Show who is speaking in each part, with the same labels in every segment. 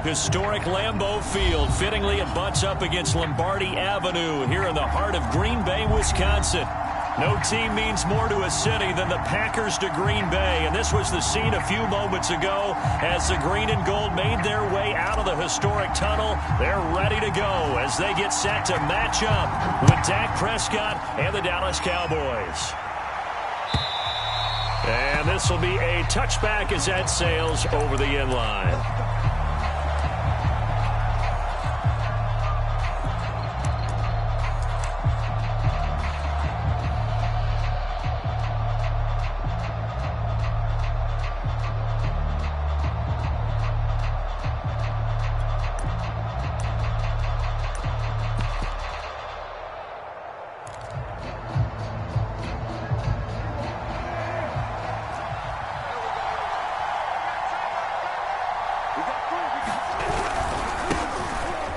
Speaker 1: Historic Lambeau Field. Fittingly, it butts up against Lombardi Avenue here in the heart of Green Bay, Wisconsin. No team means more to a city than the Packers to Green Bay, and this was the scene a few moments ago as the green and gold made their way out of the historic tunnel. They're ready to go as they get set to match up with Dak Prescott and the Dallas Cowboys. And this will be a touchback as that sails over the end line.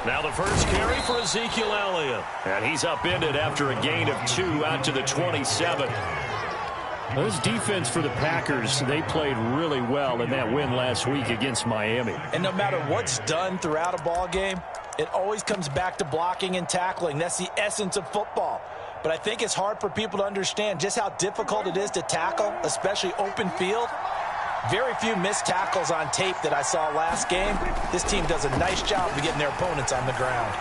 Speaker 1: Now the first carry for Ezekiel Elliott. And he's upended after a gain of 2 out to the 27.
Speaker 2: Well, this defense for the Packers, they played really well in that win last week against Miami.
Speaker 3: And no matter what's done throughout a ball game, it always comes back to blocking and tackling. That's the essence of football. But I think it's hard for people to understand just how difficult it is to tackle, especially open field. Very few missed tackles on tape that I saw last game. This team does a nice job of getting their opponents on the ground.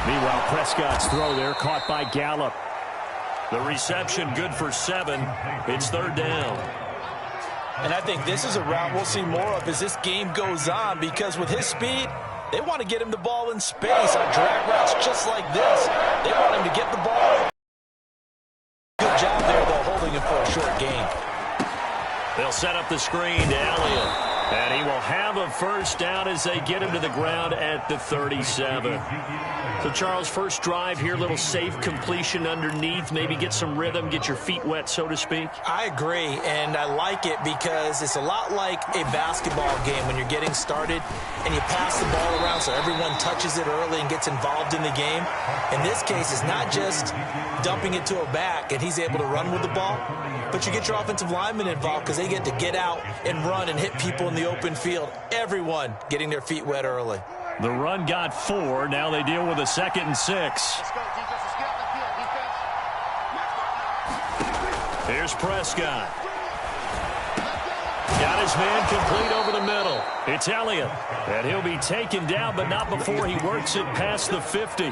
Speaker 2: Meanwhile, Prescott's throw there caught by Gallup.
Speaker 1: The reception good for 7. It's third down.
Speaker 3: And I think this is a route we'll see more of as this game goes on, because with his speed, they want to get him the ball in space on drag routes just like this. They want him to get the ball. Good job there, though, holding him for a short gain.
Speaker 1: They'll set up the screen to Elliott. And he will have a first down as they get him to the ground at the 37. So, Charles, first drive here, little safe completion underneath. Maybe get some rhythm, get your feet wet, so to speak.
Speaker 3: I agree, and I like it because it's a lot like a basketball game when you're getting started and you pass the ball around so everyone touches it early and gets involved in the game. In this case, it's not just dumping it to a back and he's able to run with the ball, but you get your offensive linemen involved because they get to get out and run and hit people in the open field. Everyone getting their feet wet early.
Speaker 1: The run got 4. Now they deal with a 2nd and 6. Here's Prescott. Got his man complete over the middle. It's Elliott. And he'll be taken down, but not before he works it past the 50.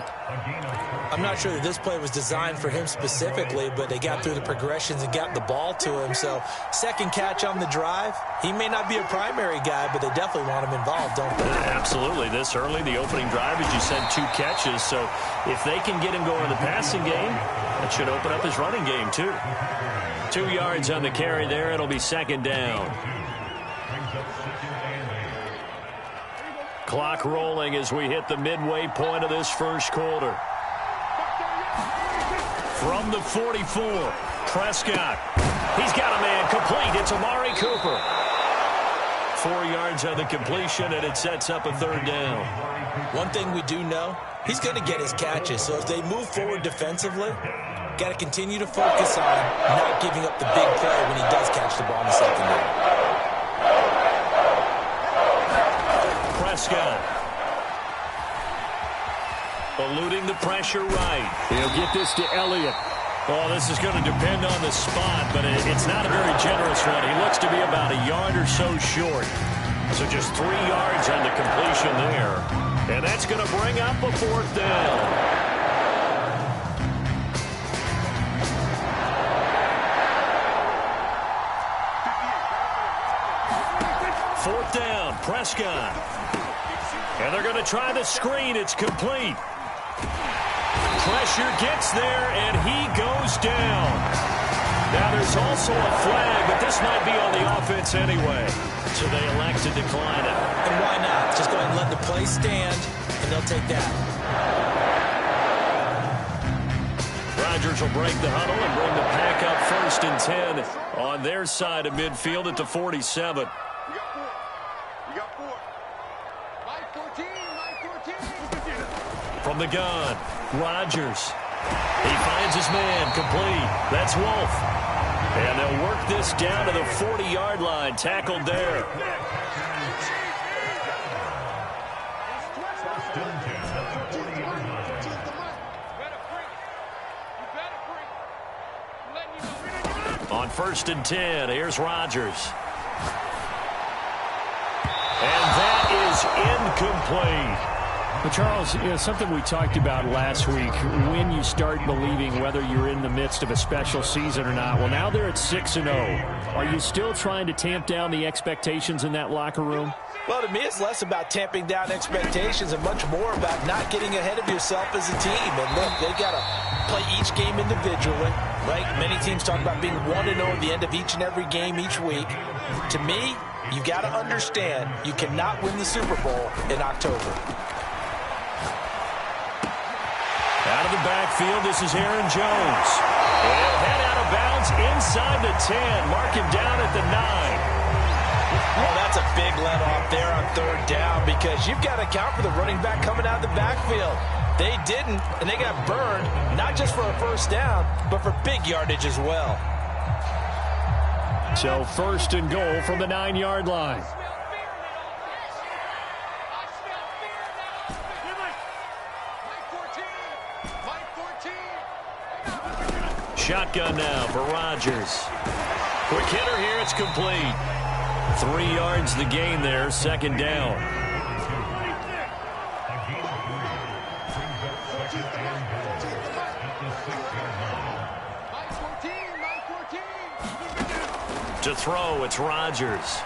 Speaker 3: I'm not sure that this play was designed for him specifically, but they got through the progressions and got the ball to him. So, second catch on the drive. He may not be a primary guy, but they definitely want him involved, don't they?
Speaker 1: Absolutely. This early, the opening drive, as you said, 2 catches. So, if they can get him going in the passing game, that should open up his running game, too. 2 yards on the carry there. It'll be 2nd down. Clock rolling as we hit the midway point of this first quarter. From the 44, Prescott. He's got a man complete. It's Amari Cooper. 4 yards on the completion, and it sets up a 3rd down.
Speaker 3: One thing we do know, he's going to get his catches. So if they move forward defensively, got to continue to focus on not giving up the big play when he does catch the ball in the secondary.
Speaker 1: Prescott. Eluding the pressure right.
Speaker 2: He'll get this to Elliott.
Speaker 1: Well, this is going to depend on the spot, but it's not a very generous one. He looks to be about a yard or so short. So just 3 yards on the completion there. And that's going to bring up a 4th down. Fourth down, Prescott. And they're going to try the screen. It's complete. Pressure gets there, and he goes down. Now, there's also a flag, but this might be on the offense anyway. So they elect to decline it.
Speaker 3: And why not? Just go ahead and let the play stand, and they'll take that.
Speaker 1: Rodgers will break the huddle and bring the pack up 1st and 10 on their side of midfield at the 47. From the gun, Rodgers. He finds his man complete. That's Wolf. And they'll work this down to the 40-yard line. Tackled there. 1st and 10. Here's Rodgers. And that is incomplete.
Speaker 2: But Charles, something we talked about last week, when you start believing whether you're in the midst of a special season or not. Well, now they're at 6-0. Are you still trying to tamp down the expectations in that locker room?
Speaker 3: Well, to me, it's less about tamping down expectations and much more about not getting ahead of yourself as a team. And look, they got to play each game individually, right? Many teams talk about being 1-0 at the end of each and every game each week. To me, you got to understand you cannot win the Super Bowl in October.
Speaker 1: Out of the backfield, this is Aaron Jones. He'll head out of bounds inside the 10. Mark him down at the 9.
Speaker 3: Well, that's a big let off there on 3rd down because you've got to account for the running back coming out of the backfield. They didn't, and they got burned, not just for a 1st down, but for big yardage as well.
Speaker 2: So 1st and goal from the 9-yard line.
Speaker 1: Shotgun now for Rodgers. Quick hitter here, it's complete. 3 yards the gain there, 2nd down. To throw, it's Rodgers.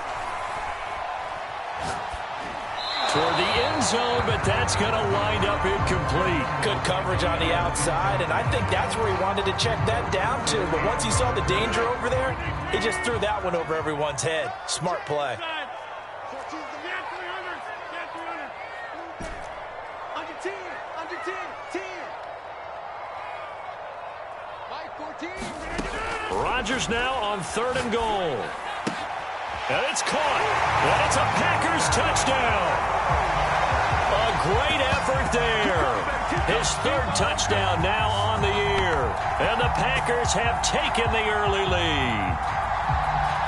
Speaker 1: Toward the end zone, but that's going to wind up incomplete.
Speaker 3: Good coverage on the outside, and I think that's where he wanted to check that down to. But once he saw the danger over there, he just threw that one over everyone's head. Smart play.
Speaker 1: Rodgers now on 3rd and goal. And it's caught. And it's a Packers touchdown. A great effort there. His 3rd touchdown now on the year. And the Packers have taken the early lead.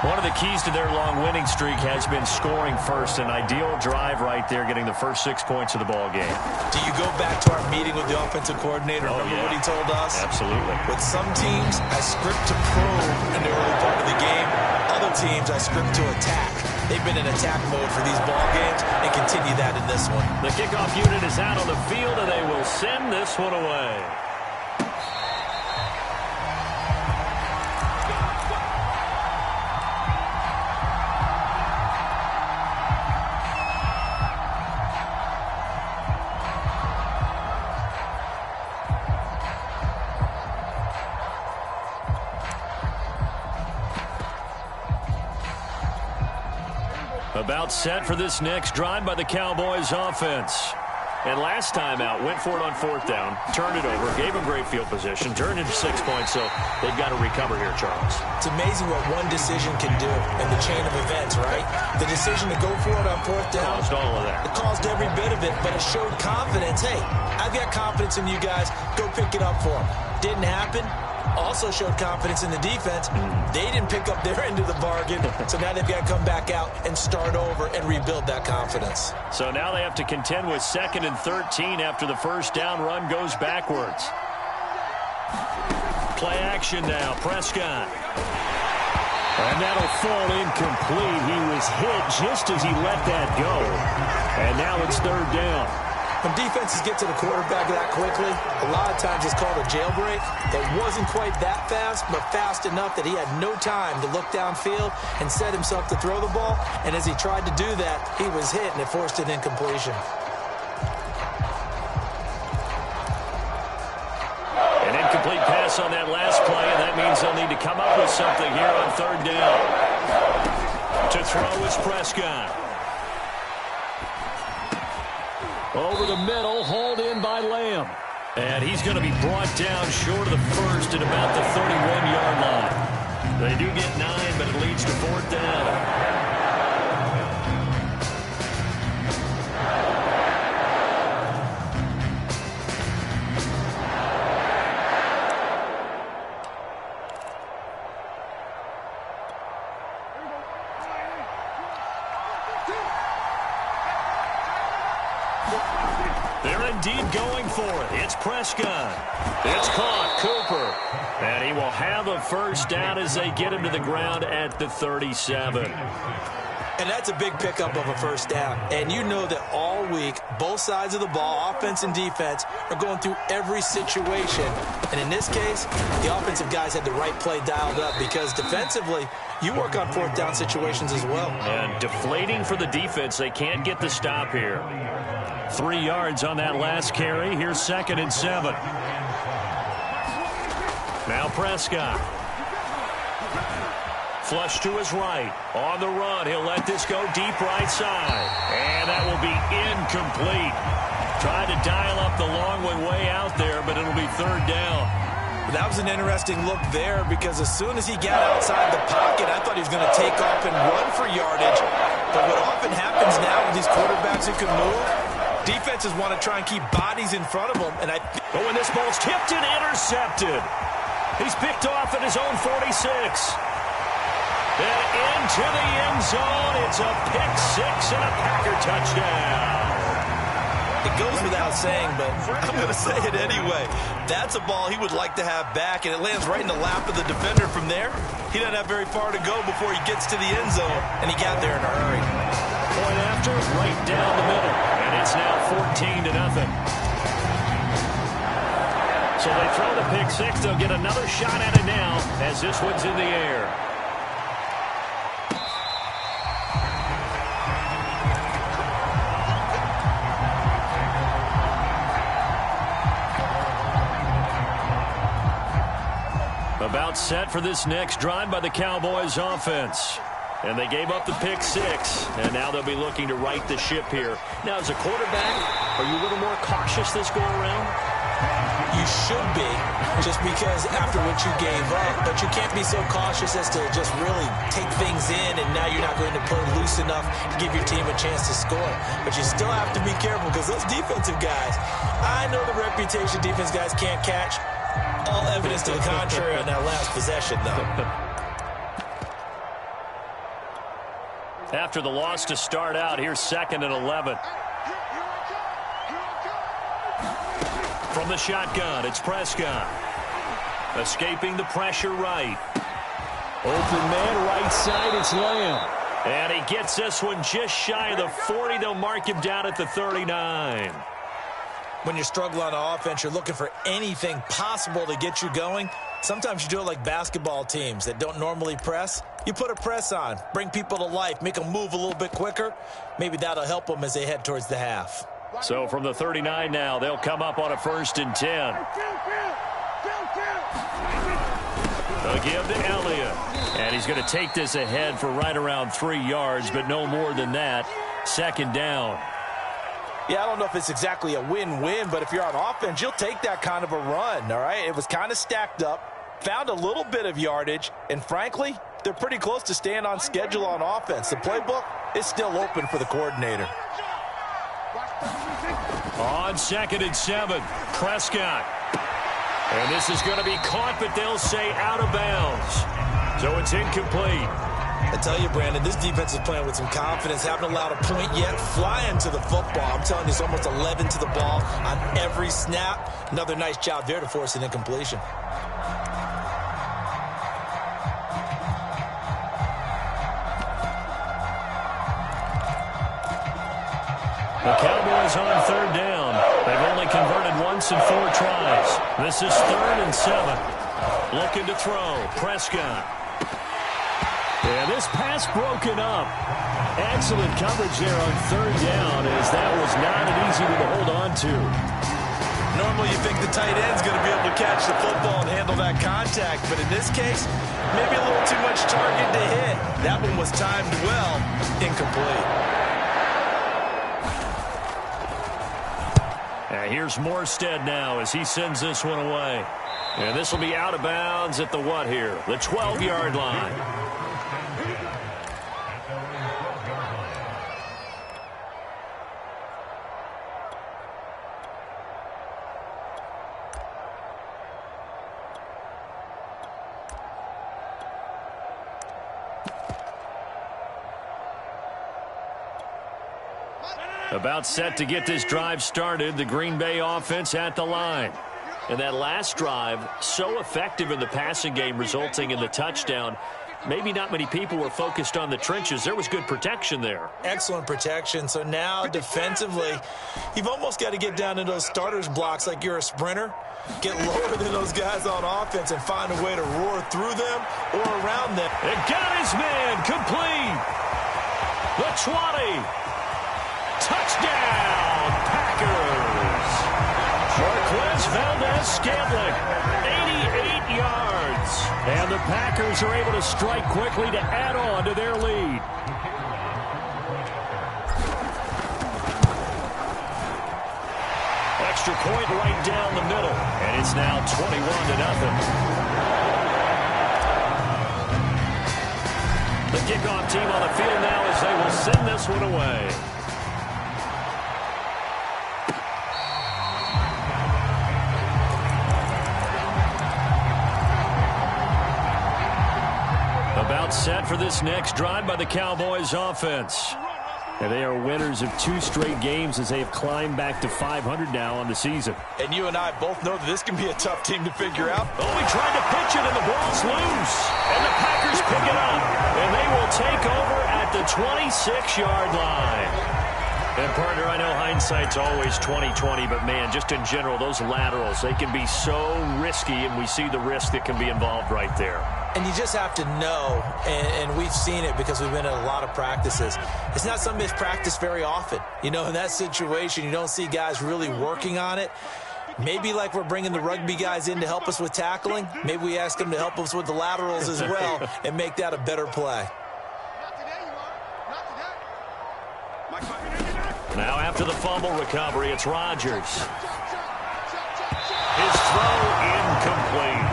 Speaker 1: One of the keys to their long winning streak has been scoring first. An ideal drive right there, getting the first 6 points of the ball game.
Speaker 3: Do you go back to our meeting with the offensive coordinator? Remember what he told us?
Speaker 1: Absolutely.
Speaker 3: With some teams, I script to probe in the early part of the game. Other teams, I script to attack. They've been in attack mode for these ball games and continue that in this one.
Speaker 1: The kickoff unit is out on the field, and they will send this one away. About set for this next drive by the Cowboys offense. And last time out, went for it on 4th down, turned it over, gave them great field position, turned into 6 points, so they've got to recover here, Charles.
Speaker 3: It's amazing what one decision can do in the chain of events, right? The decision to go for it on 4th down.
Speaker 1: Caused all of that.
Speaker 3: It caused every bit of it, but it showed confidence. Hey, I've got confidence in you guys. Go pick it up for them. Didn't happen. Also showed confidence in the defense. They didn't pick up their end of the bargain, so now they've got to come back out and start over and rebuild that confidence.
Speaker 1: So now they have to contend with 2nd and 13 after the 1st down run goes backwards. Play action now, Prescott.
Speaker 2: And that'll fall incomplete. He was hit just as he let that go. And now it's 3rd down.
Speaker 3: When defenses get to the quarterback that quickly, a lot of times it's called a jailbreak. It wasn't quite that fast, but fast enough that he had no time to look downfield and set himself to throw the ball. And as he tried to do that, he was hit, and it forced an incompletion.
Speaker 1: An incomplete pass on that last play, and that means they'll need to come up with something here on 3rd down. To throw is Prescott. Over the middle, hauled in by Lamb. And he's going to be brought down short of the 1st at about the 31-yard line. They do get 9, but it leads to 4th down. They're indeed going for it. It's Prescott. It's caught. Cooper. And he will have a first down as they get him to the ground at the 37.
Speaker 3: And that's a big pickup of a first down. And you know that all week, both sides of the ball, offense and defense, are going through every situation. And in this case, the offensive guys had the right play dialed up because defensively, you work on fourth down situations as well.
Speaker 1: And deflating for the defense. They can't get the stop here. 3 yards on that last carry. Here's 2nd and 7. Now Prescott. Flush to his right. On the run. He'll let this go deep right side. And that will be incomplete. Tried to dial up the long way out there, but it'll be 3rd down.
Speaker 3: That was an interesting look there because as soon as he got outside the pocket, I thought he was going to take off and run for yardage. But what often happens now with these quarterbacks who can move, defenses want to try and keep bodies in front of them.
Speaker 1: But when this ball's tipped and intercepted, he's picked off at his own 46. And into the end zone, it's a pick-6 and a Packer touchdown.
Speaker 3: It goes without saying, but I'm going to say it anyway. That's a ball he would like to have back, and it lands right in the lap of the defender from there. He doesn't have very far to go before he gets to the end zone, and he got there in a hurry.
Speaker 1: Point after, right down the middle, and it's now 14-0. So they throw the pick-6. They'll get another shot at it now as this one's in the air. About set for this next drive by the Cowboys offense. And they gave up the pick-6, and now they'll be looking to right the ship here. Now, as a quarterback, are you a little more cautious this go-around?
Speaker 3: You should be, just because after what you gave up, but you can't be so cautious as to just really take things in, and now you're not going to play loose enough to give your team a chance to score. But you still have to be careful because those defensive guys, I know the reputation defense guys can't catch. All evidence to the contrary on that last possession, though.
Speaker 1: After the loss to start out, here's 2nd and 11. From the shotgun, it's Prescott. Escaping the pressure right.
Speaker 2: Open man, right side, it's Lamb.
Speaker 1: And he gets this one just shy of the 40. They'll mark him down at the 39.
Speaker 3: When you struggle on offense, you're looking for anything possible to get you going. Sometimes you do it like basketball teams that don't normally press. You put a press on, bring people to life, make them move a little bit quicker. Maybe that'll help them as they head towards the half.
Speaker 1: So from the 39 now, they'll come up on a 1st and 10. They'll give to Elliott. And he's going to take this ahead for right around 3 yards, but no more than that. 2nd down.
Speaker 3: Yeah, I don't know if it's exactly a win-win, but if you're on offense, you'll take that kind of a run, all right? It was kind of stacked up, found a little bit of yardage, and frankly, they're pretty close to staying on schedule on offense. The playbook is still open for the coordinator.
Speaker 1: On 2nd and 7, Prescott. And this is going to be caught, but they'll say out of bounds. So it's incomplete.
Speaker 3: I tell you, Brandon, this defense is playing with some confidence. Haven't allowed a point yet. Flying to the football. I'm telling you, it's almost 11 to the ball on every snap. Another nice job there to force an incompletion.
Speaker 1: The Cowboys on 3rd down. They've only converted once in 4 tries. This is 3rd and 7. Looking to throw. Prescott.
Speaker 2: Yeah, this pass broken up. Excellent coverage there on 3rd down, as that was not an easy one to hold on to.
Speaker 3: Normally you think the tight end's going to be able to catch the football and handle that contact, but in this case, maybe a little too much target to hit. That one was timed well, incomplete.
Speaker 1: Here's Morstead now as he sends this one away. And this will be out of bounds at the what here? The 12-yard line.
Speaker 2: About set to get this drive started, the Green Bay offense at the line. And that last drive, so effective in the passing game, resulting in the touchdown. Maybe not many people were focused on the trenches. There was good protection there.
Speaker 3: Excellent protection. So now defensively, you've almost got to get down to those starters blocks like you're a sprinter. Get lower than those guys on offense and find a way to roar through them or around them.
Speaker 2: And got his man complete. The 20. Touchdown, Packers. Marquez Valdez-Scantling, 88 yards. And the Packers are able to strike quickly to add on to their lead. Extra point right down the middle. And it's now 21-0. The kickoff team on the field now as they will send this one away. About set for this next drive by the Cowboys offense. And they are winners of 2 straight games as they have climbed back to 500 now on the season.
Speaker 3: And you and I both know that this can be a tough team to figure out.
Speaker 2: Oh, he tried to pitch it and the ball's loose. And the Packers pick it up. And they will take over at the 26-yard line. And, partner, I know hindsight's always 20/20, but, man, just in general, those laterals, they can be so risky, and we see the risk that can be involved right there.
Speaker 3: And you just have to know, and we've seen it because we've been at a lot of practices. It's not something that's practiced very often. You know, in that situation, you don't see guys really working on it. Maybe like we're bringing the rugby guys in to help us with tackling. Maybe we ask them to help us with the laterals as well and make that a better play.
Speaker 2: Now after the fumble recovery, it's Rodgers. His throw incomplete.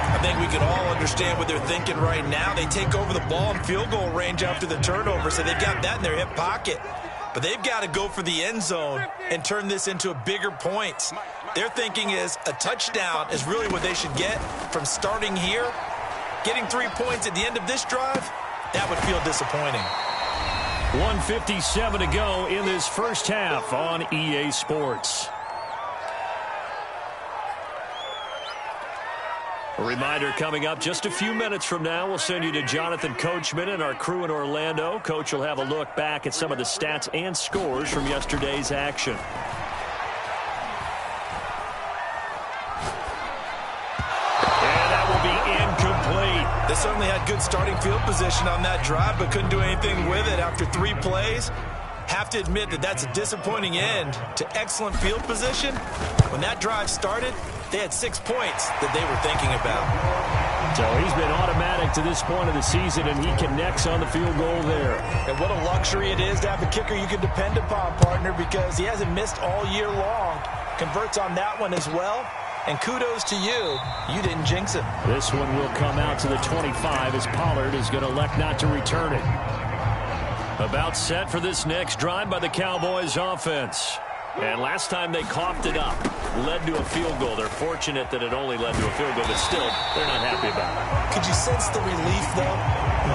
Speaker 3: I think we can all understand what they're thinking right now. They take over the ball in field goal range after the turnover, so they've got that in their hip pocket. But they've got to go for the end zone and turn this into a bigger point. Their thinking is a touchdown is really what they should get from starting here. Getting 3 points at the end of this drive, that would feel disappointing.
Speaker 2: 1:57 to go in this first half on EA Sports. A reminder coming up just a few minutes from now. We'll send you to Jonathan Coachman and our crew in Orlando. Coach will have a look back at some of the stats and scores from yesterday's action. And that will be incomplete.
Speaker 3: They certainly had good starting field position on that drive, but couldn't do anything with it after 3 plays. Have to admit that that's a disappointing end to excellent field position. When that drive started, they had 6 points that they were thinking about.
Speaker 2: So he's been automatic to this point of the season, and he connects on the field goal there.
Speaker 3: And what a luxury it is to have a kicker you can depend upon, partner, because he hasn't missed all year long. Converts on that one as well. And kudos to you. You didn't jinx him.
Speaker 2: This one will come out to the 25 as Pollard is going to elect not to return it. About set for this next drive by the Cowboys offense. And last time they coughed it up, led to a field goal. They're fortunate that it only led to a field goal, but still, they're not happy about it.
Speaker 3: Could you sense the relief, though,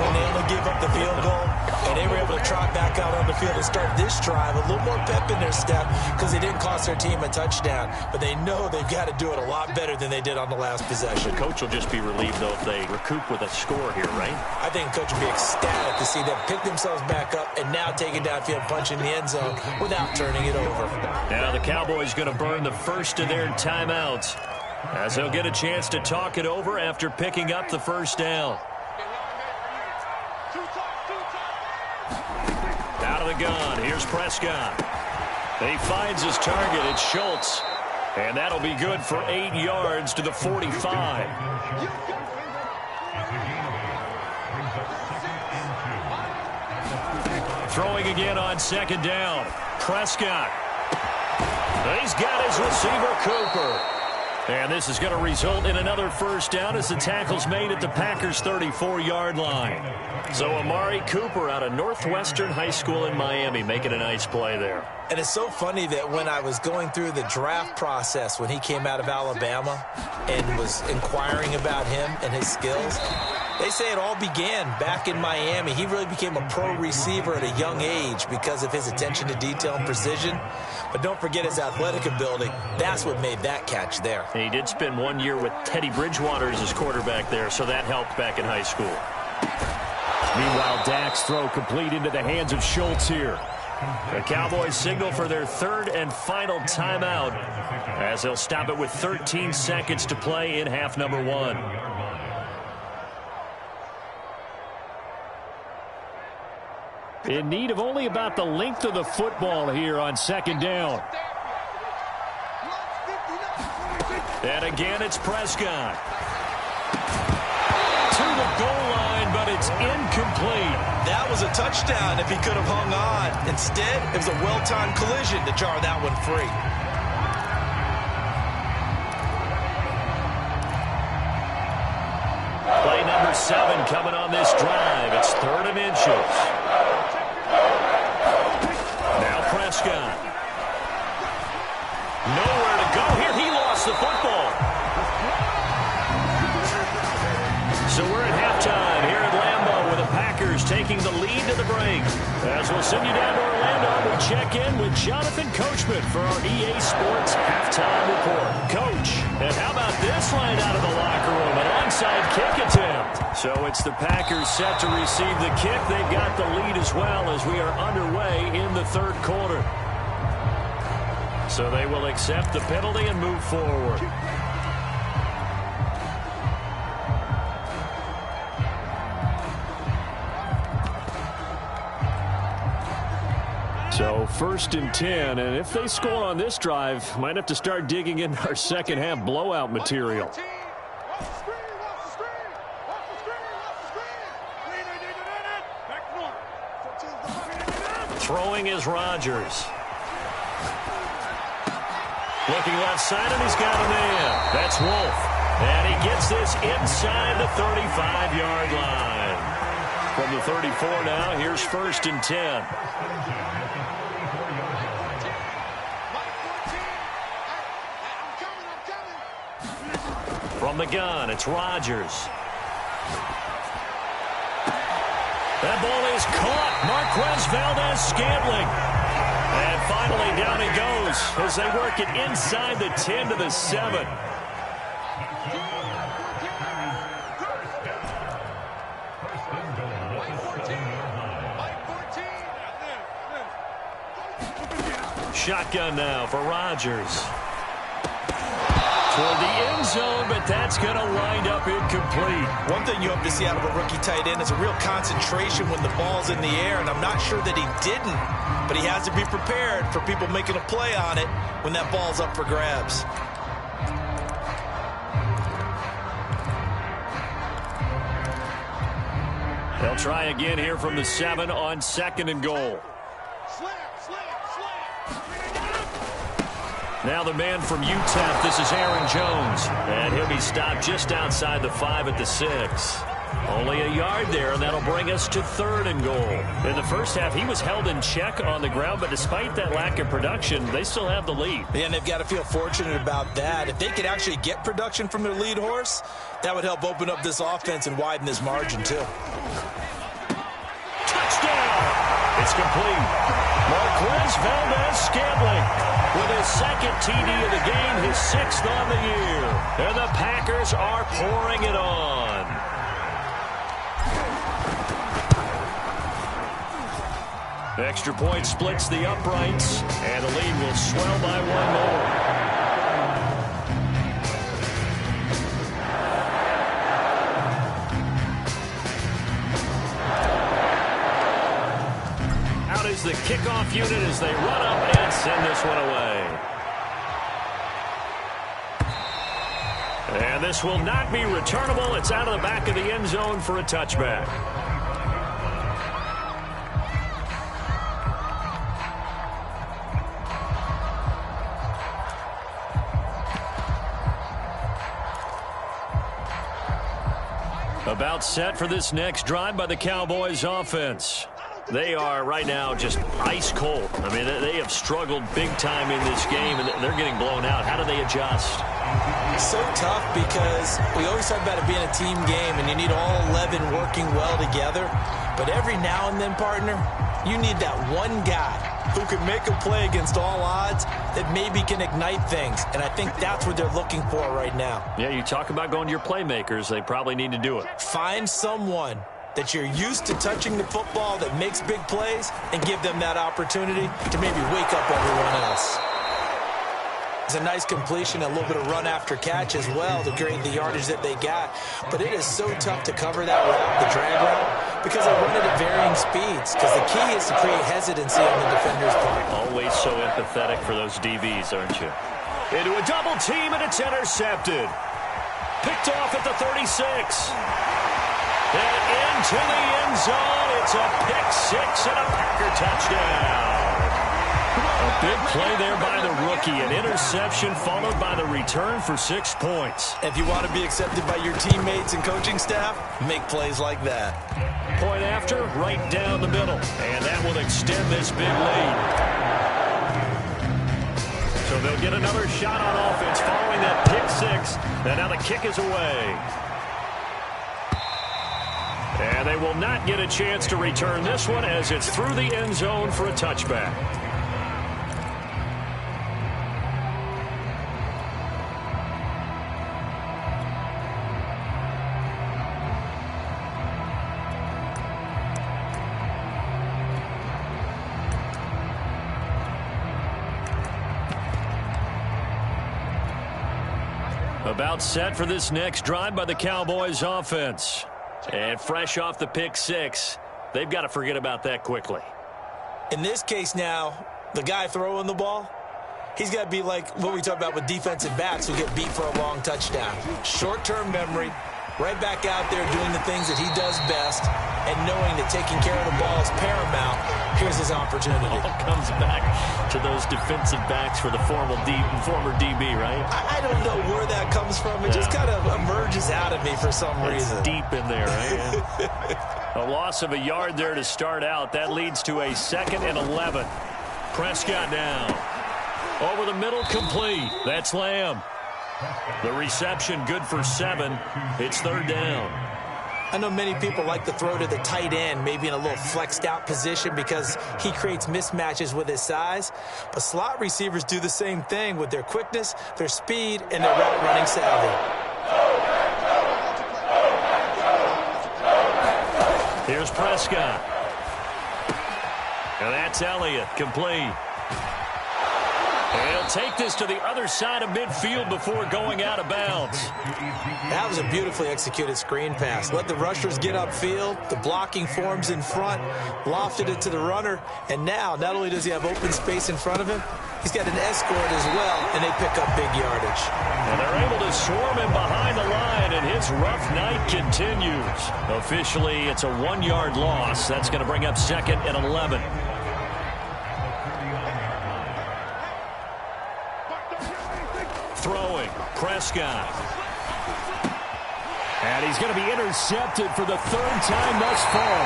Speaker 3: when they only gave up the field goal? And they were able to trot back out on the field and start this drive. A little more pep in their step because they didn't cost their team a touchdown. But they know they've got to do it a lot better than they did on the last possession.
Speaker 2: The coach will just be relieved, though, if they recoup with a score here, right?
Speaker 3: I think the coach will be ecstatic to see them pick themselves back up and now take it downfield, punch in the end zone without turning it over.
Speaker 2: Now the Cowboys going to burn the first of their timeouts as they'll get a chance to talk it over after picking up the first down. Out of the gun, here's Prescott. He finds his target, it's Schultz. And that'll be good for 8 yards to the 45. Throwing again on second down. Prescott. He's got his receiver, Cooper. And this is going to result in another first down as the tackle's made at the Packers' 34-yard line. So Amari Cooper out of Northwestern High School in Miami making a nice play there.
Speaker 3: And it's so funny that when I was going through the draft process when he came out of Alabama and was inquiring about him and his skills, They say it all began back in Miami. He really became a pro receiver at a young age because of his attention to detail and precision. But don't forget his athletic ability. That's what made that catch there.
Speaker 2: He did spend 1 year with Teddy Bridgewater as his quarterback there, so that helped back in high school. Meanwhile, Dak's throw complete into the hands of Schultz here. The Cowboys signal for their third and final timeout as they'll stop it with 13 seconds to play in half number 1. In need of only about the length of the football here on second down. And again, it's Prescott. To the goal line, but it's incomplete.
Speaker 3: That was a touchdown if he could have hung on. Instead, it was a well-timed collision to jar that one free.
Speaker 2: Play number 7 coming on this drive. It's 3rd and inches. Now Prescott. Nowhere to go here. He lost the football. So we're at halftime here at Lambeau with the Packers taking the lead to the break. As we'll send you down to Orlando, we check in with Jonathan Coachman for our EA Sports Halftime Report. Coach, and how about this line out of the locker room? An onside kick attempt. So it's the Packers set to receive the kick. They've got the lead as well as we are underway in the third quarter. So they will accept the penalty and move forward. So 1st and 10, and if they score on this drive, might have to start digging in our second half blowout material. Throwing is Rodgers. Looking left side, and he's got a man. That's Wolf. And he gets this inside the 35-yard line. From the 34 now, here's 1st and 10. From the gun, it's Rodgers. That ball is caught. Marquez Valdez-Scantling. And finally down he goes as they work it inside the 10 to the 7. Shotgun now for Rodgers. Toward the end zone, but that's going to wind up incomplete.
Speaker 3: One thing you hope to see out of a rookie tight end is a real concentration when the ball's in the air, and I'm not sure that he didn't, but he has to be prepared for people making a play on it when that ball's up for grabs.
Speaker 2: They'll try again here from the 7 on 2nd and goal. Now the man from UTEP, this is Aaron Jones. And he'll be stopped just outside the 5 at the 6. Only a yard there, and that'll bring us to 3rd and goal. In the first half, he was held in check on the ground, but despite that lack of production, they still have the lead.
Speaker 3: Yeah, and they've got to feel fortunate about that. If they could actually get production from their lead horse, that would help open up this offense and widen this margin, too.
Speaker 2: Touchdown! It's complete. Marquez Valdez-Scantling with his 2nd TD of the game, his 6th on the year. And the Packers are pouring it on. Extra point splits the uprights, and the lead will swell by 1 more. Out is the kickoff unit as they run up and send this one away. And this will not be returnable. It's out of the back of the end zone for a touchback. About set for this next drive by the Cowboys offense. They are right now just ice cold. I mean, they have struggled big time in this game, and they're getting blown out. How do they adjust?
Speaker 3: So tough because we always talk about it being a team game, and you need all 11 working well together. But every now and then, partner, you need that one guy who can make a play against all odds that maybe can ignite things. And I think that's what they're looking for right now.
Speaker 2: Yeah, you talk about going to your playmakers. They probably need to do it.
Speaker 3: Find someone that you're used to touching the football that makes big plays and give them that opportunity to maybe wake up everyone else. It's a nice completion, a little bit of run after catch as well to create the yardage that they got. But it is so tough to cover that route, the drag route, because they run it at varying speeds. Because the key is to create hesitancy on the defender's part.
Speaker 2: Always so empathetic for those DBs, aren't you? Into a double team, and it's intercepted. Picked off at the 36. And into the end zone. It's a pick six and a Packer touchdown. A big play there by the rookie. An interception followed by the return for 6 points.
Speaker 3: If you want to be accepted by your teammates and coaching staff, make plays like that.
Speaker 2: Point after, right down the middle. And that will extend this big lead. So they'll get another shot on offense following that pick six. And now the kick is away. And they will not get a chance to return this one as it's through the end zone for a touchback. About set for this next drive by the Cowboys offense. And fresh off the pick six, they've got to forget about that quickly.
Speaker 3: In this case now, the guy throwing the ball, he's got to be like what we talk about with defensive backs who get beat for a long touchdown. Short-term memory, right back out there doing the things that he does best, and knowing that taking care of the ball is paramount. Here's his opportunity.
Speaker 2: All comes back to those defensive backs for the former DB, right?
Speaker 3: I don't know where that comes from. It just kind of emerges out of me for some reason.
Speaker 2: It's deep in there, right? A loss of a yard there to start out. That leads to a 2nd and 11. Prescott down. Over the middle, complete. That's Lamb. The reception good for 7. It's 3rd down.
Speaker 3: I know many people like to throw to the tight end, maybe in a little flexed out position because he creates mismatches with his size. But slot receivers do the same thing with their quickness, their speed, and their route running savvy.
Speaker 2: Here's Prescott. And that's Elliott, complete. And he'll take this to the other side of midfield before going out of bounds.
Speaker 3: That was a beautifully executed screen pass. Let the rushers get upfield. The blocking forms in front. Lofted it to the runner. And now, not only does he have open space in front of him, he's got an escort as well, and they pick up big yardage.
Speaker 2: And they're able to swarm him behind the line, and his rough night continues. Officially, it's a 1-yard loss. That's going to bring up 2nd and 11. Throwing, Prescott. And he's going to be intercepted for the 3rd time thus far.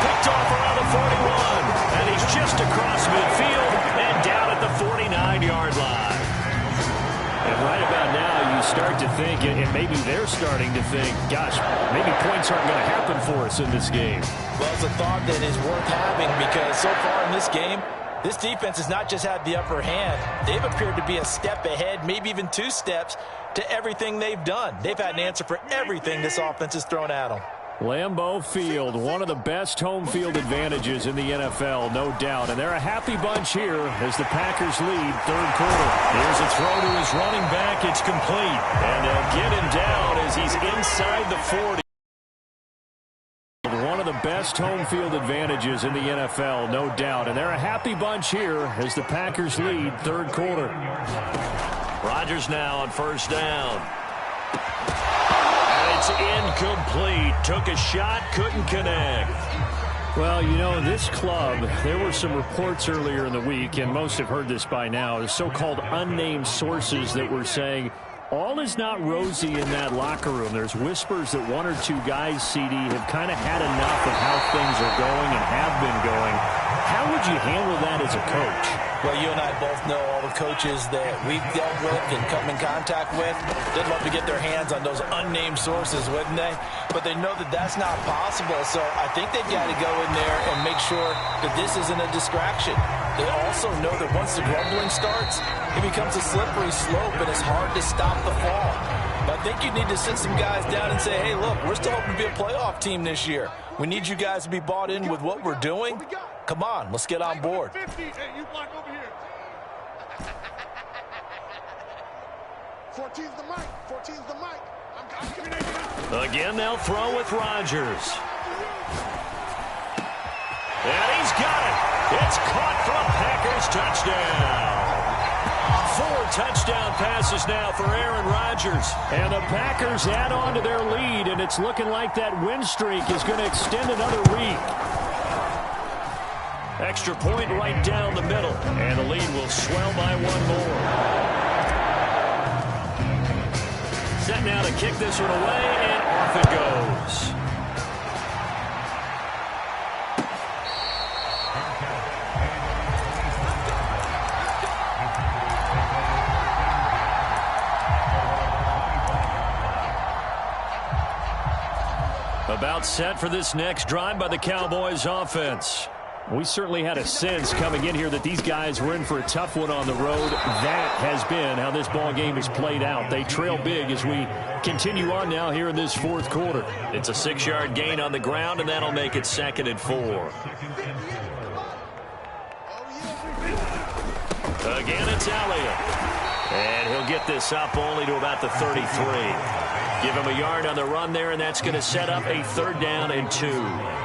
Speaker 2: Picked off around the 41. And he's just across midfield and down at the 49-yard line. And right about now, you start to think, and maybe they're starting to think, gosh, maybe points aren't going to happen for us in this game.
Speaker 3: Well, it's a thought that is worth having because so far in this game, this defense has not just had the upper hand. They've appeared to be a step ahead, maybe even 2 steps, to everything they've done. They've had an answer for everything this offense has thrown at them.
Speaker 2: Lambeau Field, one of the best home field advantages in the NFL, no doubt. And they're a happy bunch here as the Packers lead 3rd quarter. Here's a throw to his running back. It's complete. And they'll get him down as he's inside the 40. One of the best home field advantages in the NFL, no doubt. And they're a happy bunch here as the Packers lead 3rd quarter. Rodgers now on 1st down. And it's incomplete. Took a shot, couldn't connect. Well, you know, this club, there were some reports earlier in the week, and most have heard this by now, the so-called unnamed sources that were saying All is not rosy in that locker room. There's whispers that one or two guys, CD, have kind of had enough of how things are going and have been going. How would you handle that as a coach?
Speaker 3: Well, you and I both know all the coaches that we've dealt with and come in contact with. They'd love to get their hands on those unnamed sources, wouldn't they? But they know that that's not possible, so I think they've got to go in there and make sure that this isn't a distraction. They also know that once the grumbling starts, it becomes a slippery slope, and it's hard to stop the fall. But I think you need to sit some guys down and say, hey, look, we're still hoping to be a playoff team this year. We need you guys to be bought in with what we're doing. Come on, let's get on board.
Speaker 4: Hey, you block over here. 14's the mic. 14's the mic. I'm giving it.
Speaker 1: Again, they'll throw with Rodgers. And he's got it. It's caught for a Packers touchdown. 4 touchdown passes now for Aaron Rodgers.
Speaker 2: And the Packers add on to their lead, and it's looking like that win streak is going to extend another week.
Speaker 1: Extra point right down the middle, and the lead will swell by 1 more. Set now to kick this one away, and off it goes. About set for this next drive by the Cowboys offense.
Speaker 2: We certainly had a sense coming in here that these guys were in for a tough one on the road. That has been how this ball game has played out. They trail big as we continue on now here in this 4th quarter.
Speaker 1: It's a 6-yard gain on the ground, and that'll make it 2nd and 4. Again, it's Elliott. And he'll get this up only to about the 33. Give him a yard on the run there, and that's going to set up a 3rd down and 2.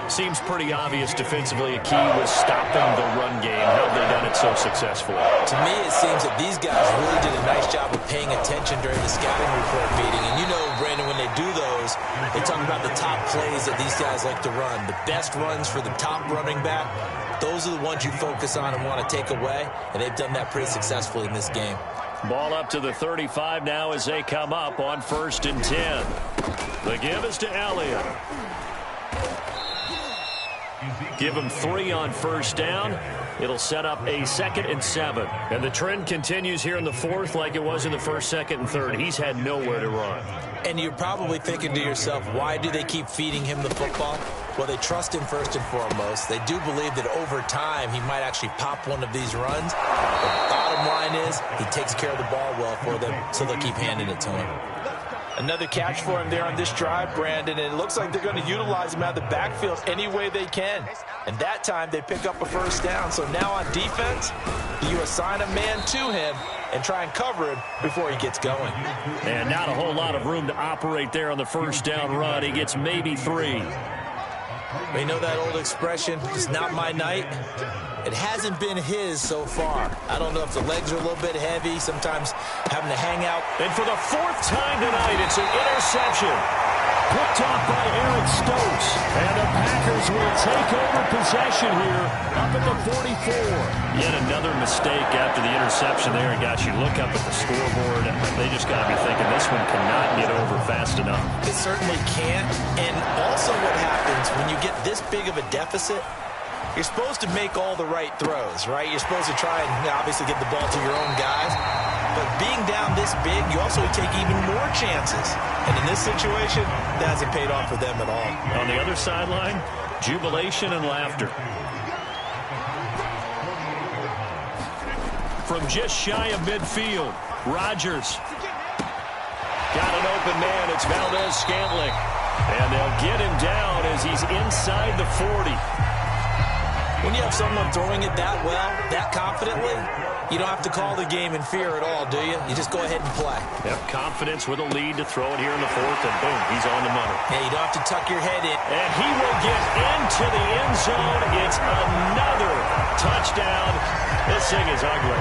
Speaker 1: Seems pretty obvious defensively a key was stopping the run game. How have they done it so successfully?
Speaker 3: To me, it seems that these guys really did a nice job of paying attention during the scouting report meeting. And you know, Brandon, when they do those, they talk about the top plays that these guys like to run. The best runs for the top running back, those are the ones you focus on and want to take away. And they've done that pretty successfully in this game.
Speaker 1: Ball up to the 35 now as they come up on 1st and 10. The give is to Elliott. Give him 3 on 1st down. It'll set up a 2nd and 7.
Speaker 2: And the trend continues here in the 4th like it was in the 1st, 2nd, and 3rd. He's had nowhere to run.
Speaker 3: And you're probably thinking to yourself, why do they keep feeding him the football? Well, they trust him first and foremost. They do believe that over time he might actually pop one of these runs. The bottom line is he takes care of the ball well for them, so they'll keep handing it to him. Another catch for him there on this drive, Brandon, and it looks like they're going to utilize him out of the backfield any way they can. And that time they pick up a 1st down. So now on defense, you assign a man to him and try and cover him before he gets going.
Speaker 1: And not a whole lot of room to operate there on the 1st down run. He gets maybe 3.
Speaker 3: You know that old expression, it's not my night? It hasn't been his so far. I don't know if the legs are a little bit heavy, sometimes having to hang out.
Speaker 1: And for the 4th time tonight, it's an interception.
Speaker 2: Picked off by Eric Stokes. And the Packers will take over possession here up at the 44.
Speaker 1: Yet another mistake after the interception there. And gosh, you look up at the scoreboard, they just got to be thinking this one cannot get over fast enough.
Speaker 3: It certainly can't. And also what happens when you get this big of a deficit, you're supposed to make all the right throws, right? You're supposed to try and obviously get the ball to your own guys. But being down this big, you also take even more chances. And in this situation, that hasn't paid off for them at all.
Speaker 1: On the other sideline, jubilation and laughter. From just shy of midfield, Rodgers. Got an open man. It's Valdez-Scantling. And they'll get him down as he's inside the 40.
Speaker 3: When you have someone throwing it that well, that confidently, you don't have to call the game in fear at all, do you? You just go ahead and play.
Speaker 1: Yep, confidence with a lead to throw it here in the 4th, and boom, he's on the money.
Speaker 3: Yeah, you don't have to tuck your head in.
Speaker 1: And he will get into the end zone. It's another touchdown. This thing is ugly.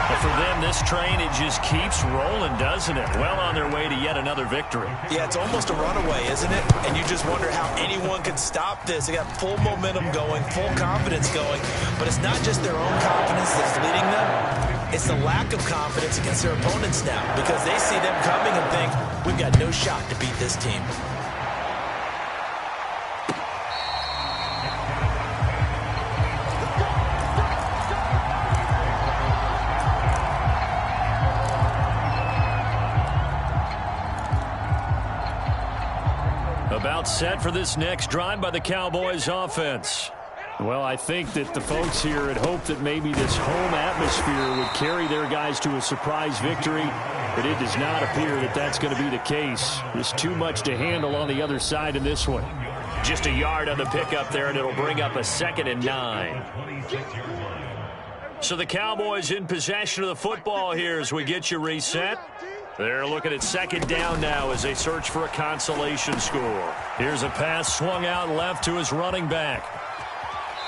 Speaker 1: And for them, this train, it just keeps rolling, doesn't it? Well on their way to yet another victory.
Speaker 3: Yeah, it's almost a runaway, isn't it? And you just wonder how anyone can stop this. They got full momentum going, full confidence going. But it's not just their own confidence that's leading them. It's the lack of confidence against their opponents now because they see them coming and think, we've got no shot to beat this team.
Speaker 2: About set for this next drive by the Cowboys offense. Well, I think that the folks here had hoped that maybe this home atmosphere would carry their guys to a surprise victory, but it does not appear that that's going to be the case. There's too much to handle on the other side in this one.
Speaker 1: Just a yard on the pickup there, and it'll bring up a 2nd and 9. So the Cowboys in possession of the football here as we get you reset. They're looking at 2nd down now as they search for a consolation score. Here's a pass swung out left to his running back.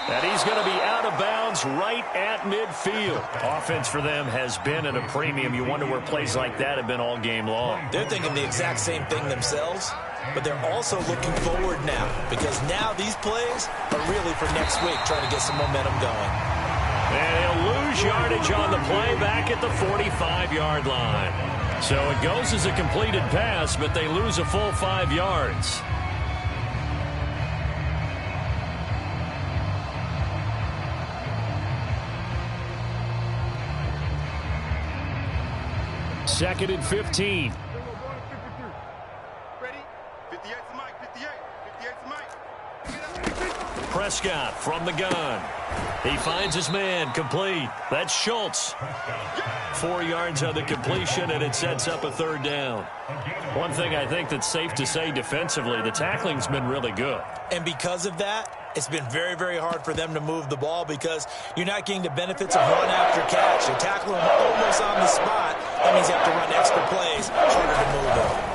Speaker 1: And he's going to be out of bounds right at midfield. Offense for them has been at a premium. You wonder where plays like that have been all game long.
Speaker 3: They're thinking the exact same thing themselves, but they're also looking forward now because now these plays are really for next week, trying to get some momentum going.
Speaker 1: And he'll lose yardage on the play back at the 45-yard line. So it goes as a completed pass, but they lose a full 5 yards.
Speaker 2: Second and 15.
Speaker 4: Ready? 58's Mike, 58. 58's Mike.
Speaker 1: Prescott from the gun. He finds his man, complete. That's Schultz. 4 yards on the completion, and it sets up a 3rd down. One thing I think that's safe to say defensively, the tackling's been really good.
Speaker 3: And because of that, it's been very, very hard for them to move the ball because you're not getting the benefits of run after catch. You're tackling them almost on the spot. That means you have to run extra plays, harder to move them.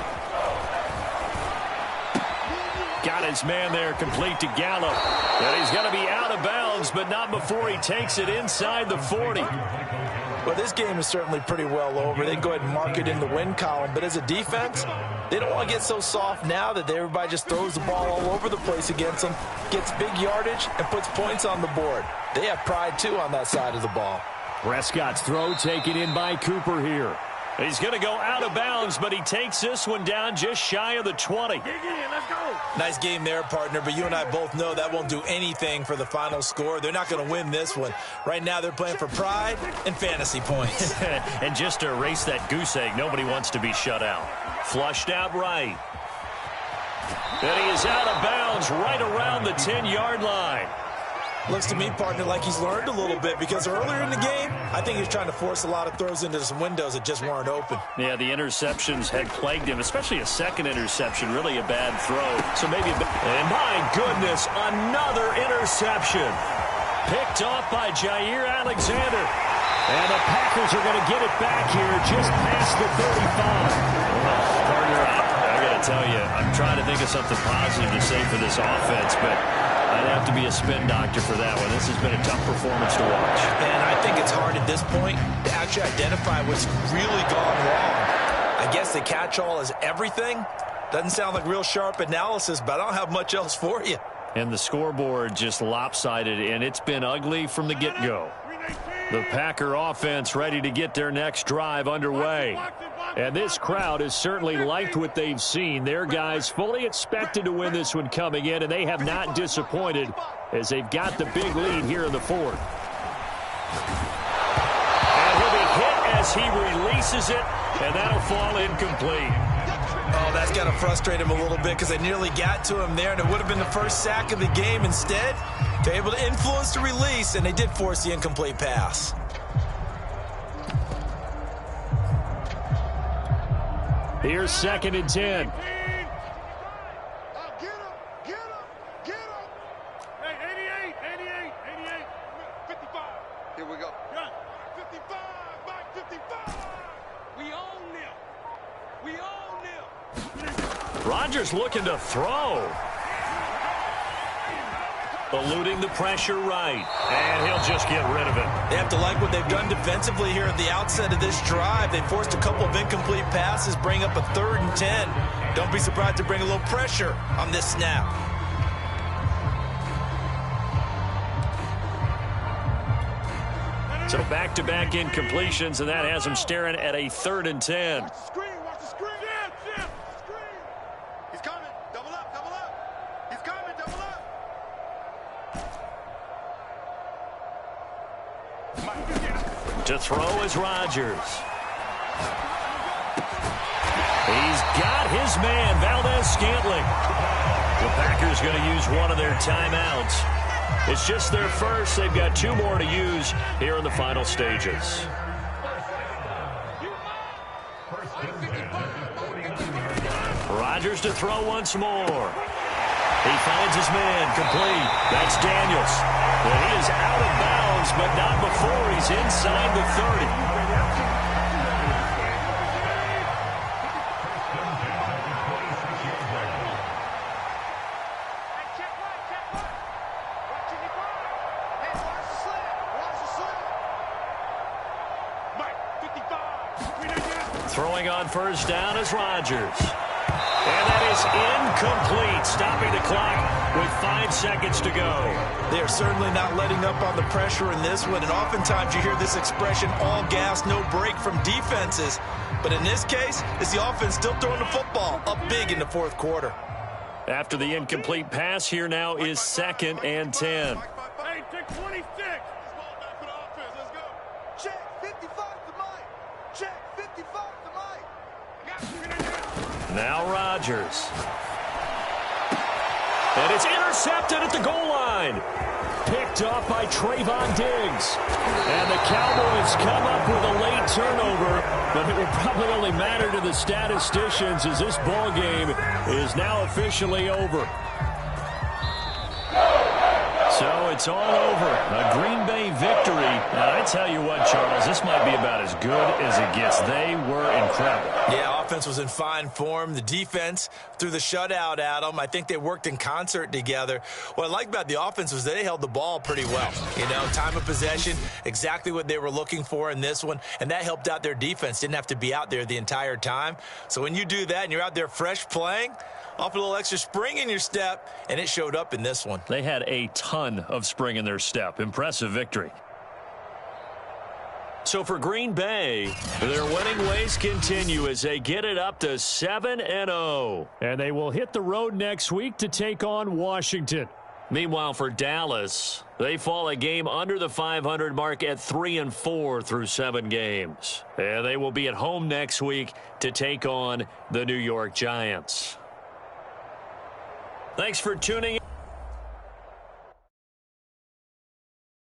Speaker 1: Got his man there, complete to Gallup. And he's going to be out of bounds, but not before he takes it inside the 40.
Speaker 3: Well, this game is certainly pretty well over. They go ahead and mark it in the win column. But as a defense, they don't want to get so soft now that everybody just throws the ball all over the place against them, gets big yardage, and puts points on the board. They have pride, too, on that side of the ball.
Speaker 2: Prescott's throw taken in by Cooper here.
Speaker 1: He's going to go out of bounds, but he takes this one down just shy of the 20.
Speaker 4: Dig in, let's go.
Speaker 3: Nice game there, partner, but you and I both know that won't do anything for the final score. They're not going to win this one. Right now, they're playing for pride and fantasy points.
Speaker 1: And just to erase that goose egg, nobody wants to be shut out. Flushed out right. And he is out of bounds right around the 10-yard line.
Speaker 3: Looks to me, partner, like he's learned a little bit because earlier in the game, I think he's trying to force a lot of throws into some windows that just weren't open.
Speaker 1: Yeah, the interceptions had plagued him, especially a second interception, really a bad throw. So maybe, and my goodness, another interception. Picked off by Jair Alexander.
Speaker 2: And the Packers are going to get it back here just past the 35.
Speaker 1: Partner, I got to tell you, I'm trying to think of something positive to say for this offense, but I'd have to be a spin doctor for that one. This has been a tough performance to watch.
Speaker 3: And I think it's hard at this point to actually identify what's really gone wrong. I guess the catch-all is everything. Doesn't sound like real sharp analysis, but I don't have much else for you.
Speaker 1: And the scoreboard just lopsided, and it's been ugly from the get-go. The Packer offense ready to get their next drive underway. And this crowd has certainly liked what they've seen. Their guys fully expected to win this one coming in, and they have not disappointed as they've got the big lead here in the 4th. And he'll be hit as he releases it, and that'll fall incomplete.
Speaker 3: Oh, that's got to frustrate him a little bit because they nearly got to him there, and it would have been the first sack of the game. Instead, they're able to influence the release, and they did force the incomplete pass.
Speaker 2: Here's 2nd and 10.
Speaker 4: Get him, get him, get him. Hey, 88, 55. Here we go. 55, Mike, 55. We own them. We own them.
Speaker 1: Rodgers looking to throw. Eluding the pressure right. And he'll just get rid of it.
Speaker 3: They have to like what they've done defensively here at the outset of this drive. They forced a couple of incomplete passes, bring up a 3rd and 10. Don't be surprised to bring a little pressure on this snap.
Speaker 1: So back-to-back incompletions, and that has him staring at a 3rd and 10.
Speaker 4: Watch the screen, watch the screen. Yeah, screen. He's coming. Double up, double up. He's coming, double up.
Speaker 1: To throw is Rodgers. He's got his man, Valdez-Scantling. The Packers going to use one of their timeouts. It's just their first. They've got 2 more to use here in the final stages. Rodgers to throw once more. He finds his man, complete. That's Daniels. But he is out of bounds, but not before he's inside the 30. Throwing on first down is Rodgers. And that is incomplete, stopping the clock with 5 seconds to go.
Speaker 3: They are certainly not letting up on the pressure in this one, and oftentimes you hear this expression, all gas, no break from defenses. But in this case, it's the offense still throwing the football up big in the 4th quarter.
Speaker 1: After the incomplete pass, here now is 2nd and 10.
Speaker 4: Hey, take 26. Let's go. Check 55 to Mike. Check 55 to Mike.
Speaker 1: Now Rodgers. And it's intercepted at the goal line.
Speaker 2: Picked off by Trayvon Diggs. And the Cowboys come up with a late turnover, but it will probably only matter to the statisticians as this ball game is now officially over.
Speaker 1: So it's all over. A Green Bay victory. Now, I tell you what, Charles, this might be about as good as it gets. They were incredible.
Speaker 3: Yeah, offense was in fine form. The defense threw the shutout at them. I think they worked in concert together. What I like about the offense was they held the ball pretty well. You know, time of possession, exactly what they were looking for in this one, and that helped out their defense. Didn't have to be out there the entire time. So when you do that and you're out there fresh playing, off a little extra spring in your step, and it showed up in this one.
Speaker 1: They had a ton of spring in their step. Impressive victory. So for Green Bay, their winning ways continue as they get it up to 7-0.
Speaker 2: And they will hit the road next week to take on Washington.
Speaker 1: Meanwhile, for Dallas, they fall a game under the 500 mark at 3-4 through 7 games. And they will be at home next week to take on the New York Giants. Thanks for tuning in.